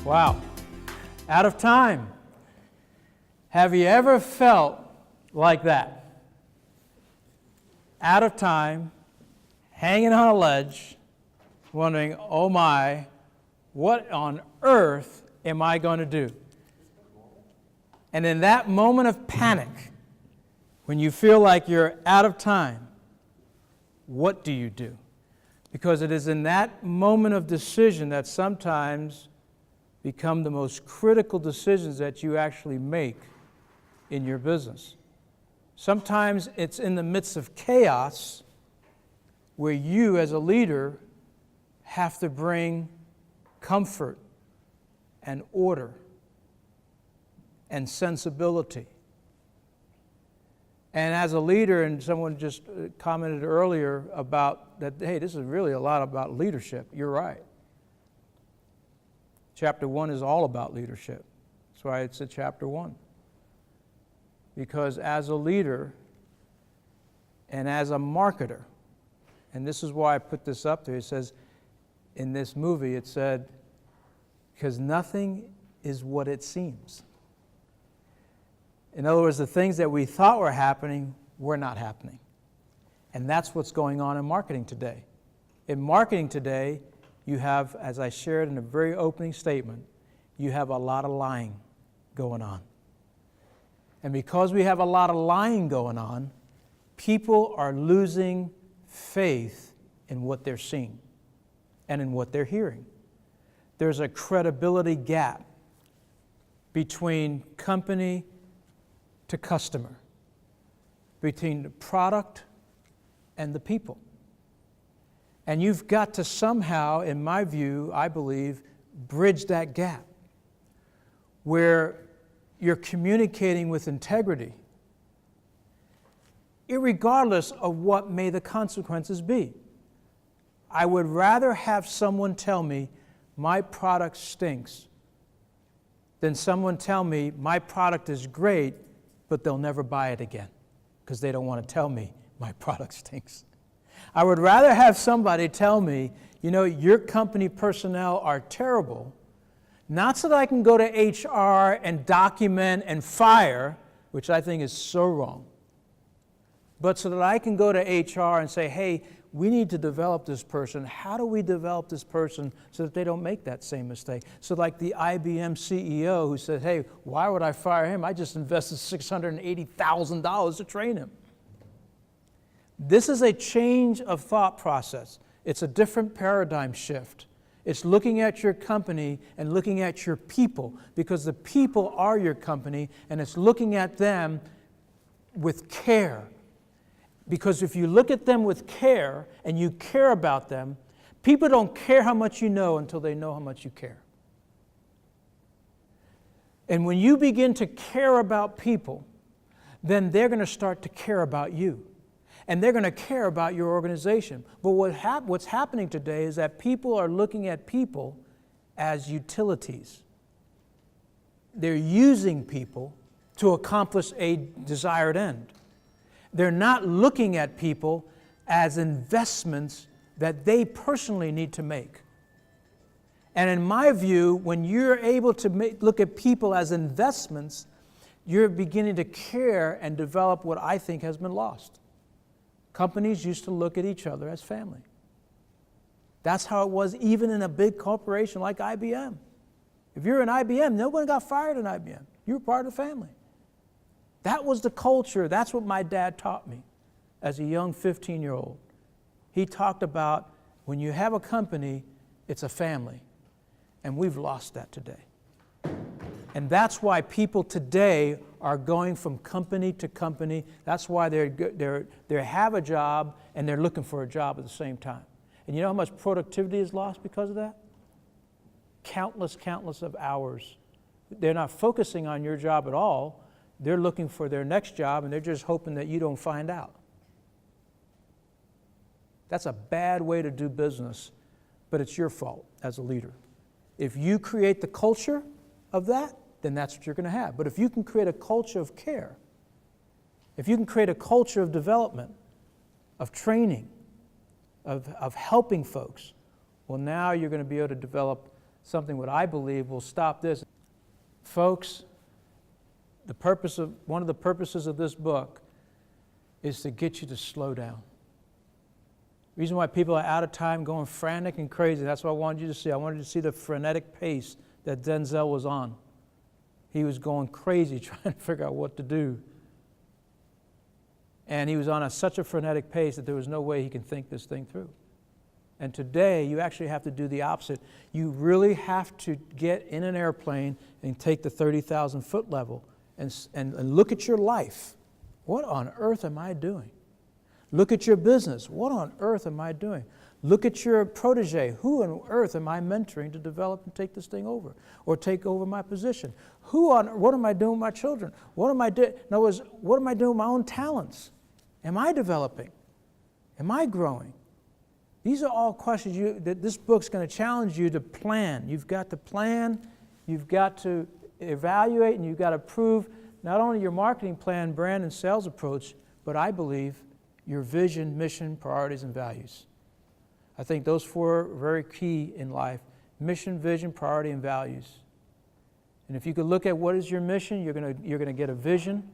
Wow. Out of time. Have you ever felt like that? Out of time, hanging on a ledge, wondering, oh my, what on earth am I going to do? And in that moment of panic, when you feel like you're out of time, what do you do? Because it is in that moment of decision that sometimes become the most critical decisions that you actually make in your business. Sometimes it's in the midst of chaos where you as a leader have to bring comfort and order and sensibility. And as a leader, and someone just commented earlier about that, hey, this is really a lot about leadership. You're right. Chapter 1 is all about leadership. That's why it's a chapter 1. Because as a leader and as a marketer, and this is why I put this up there, it says, in this movie, it said, because nothing is what it seems. In other words, the things that we thought were happening were not happening. And that's what's going on in marketing today. In marketing today, you have, as I shared in a very opening statement, you have a lot of lying going on. And because we have a lot of lying going on, people are losing faith in what they're seeing and in what they're hearing. There's a credibility gap between company to customer, between the product and the people. And you've got to somehow, in my view, I believe, bridge that gap where you're communicating with integrity, irregardless of what may the consequences be. I would rather have someone tell me my product stinks than someone tell me my product is great, but they'll never buy it again because they don't want to tell me my product stinks. I would rather have somebody tell me, you know, your company personnel are terrible, not so that I can go to HR and document and fire, which I think is so wrong, but so that I can go to HR and say, hey, we need to develop this person. How do we develop this person so that they don't make that same mistake? So like the IBM CEO who said, hey, why would I fire him? I just invested $680,000 to train him. This is a change of thought process. It's a different paradigm shift. It's looking at your company and looking at your people, because the people are your company, and it's looking at them with care. Because if you look at them with care and you care about them, people don't care how much you know until they know how much you care. And when you begin to care about people, then they're going to start to care about you. And they're going to care about your organization. But what's happening today is that people are looking at people as utilities. They're using people to accomplish a desired end. They're not looking at people as investments that they personally need to make. And in my view, when you're able to look at people as investments, you're beginning to care and develop what I think has been lost. Companies used to look at each other as family. That's how it was even in a big corporation like IBM. If you're in IBM, no one got fired in IBM. You were part of the family. That was the culture. That's what my dad taught me as a young 15-year-old. He talked about when you have a company, it's a family. And we've lost that today. And that's why people today are going from company to company. That's why they have a job and they're looking for a job at the same time. And you know how much productivity is lost because of that? Countless of hours. They're not focusing on your job at all. They're looking for their next job, and they're just hoping that you don't find out. That's a bad way to do business, but it's your fault as a leader. If you create the culture of that, then that's what you're going to have. But if you can create a culture of care, if you can create a culture of development, of training, of helping folks, well, now you're going to be able to develop something what I believe will stop this. Folks, one of the purposes of this book is to get you to slow down. The reason why people are out of time, going frantic and crazy, that's what I wanted you to see. I wanted you to see the frenetic pace that Denzel was on. He was going crazy trying to figure out what to do. And he was on such a frenetic pace that there was no way he could think this thing through. And today, you actually have to do the opposite. You really have to get in an airplane and take the 30,000 foot level and look at your life. What on earth am I doing? Look at your business. What on earth am I doing? Look at your protege. Who on earth am I mentoring to develop and take this thing over or take over my position? What am I doing with my children? What am I doing? In other words, what am I doing with my own talents? Am I developing? Am I growing? These are all questions that this book's going to challenge you to plan. You've got to plan, you've got to evaluate, and you've got to prove not only your marketing plan, brand, and sales approach, but I believe your vision, mission, priorities, and values. I think those four are very key in life: mission, vision, priority, and values. And if you could look at what is your mission, you're going to get a vision.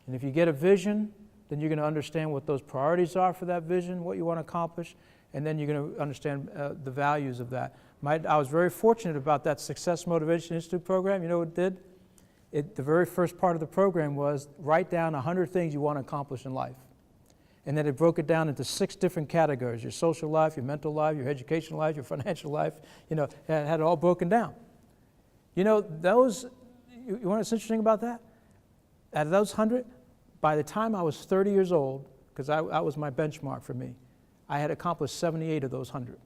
And if you get a vision, then you're going to understand what those priorities are for that vision, what you want to accomplish, and then you're going to understand the values of that. I was very fortunate about that Success Motivation Institute program. You know what it did? The very first part of the program was write down 100 things you want to accomplish in life. And then it broke it down into 6 different categories: your social life, your mental life, your educational life, your financial life. You know, it had it all broken down. You know, you know what's interesting about that? Out of those 100, by the time I was 30 years old, because that was my benchmark for me, I had accomplished 78 of those 100.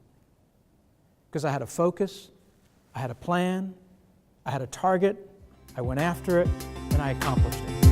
Because I had a focus, I had a plan, I had a target, I went after it, and I accomplished it.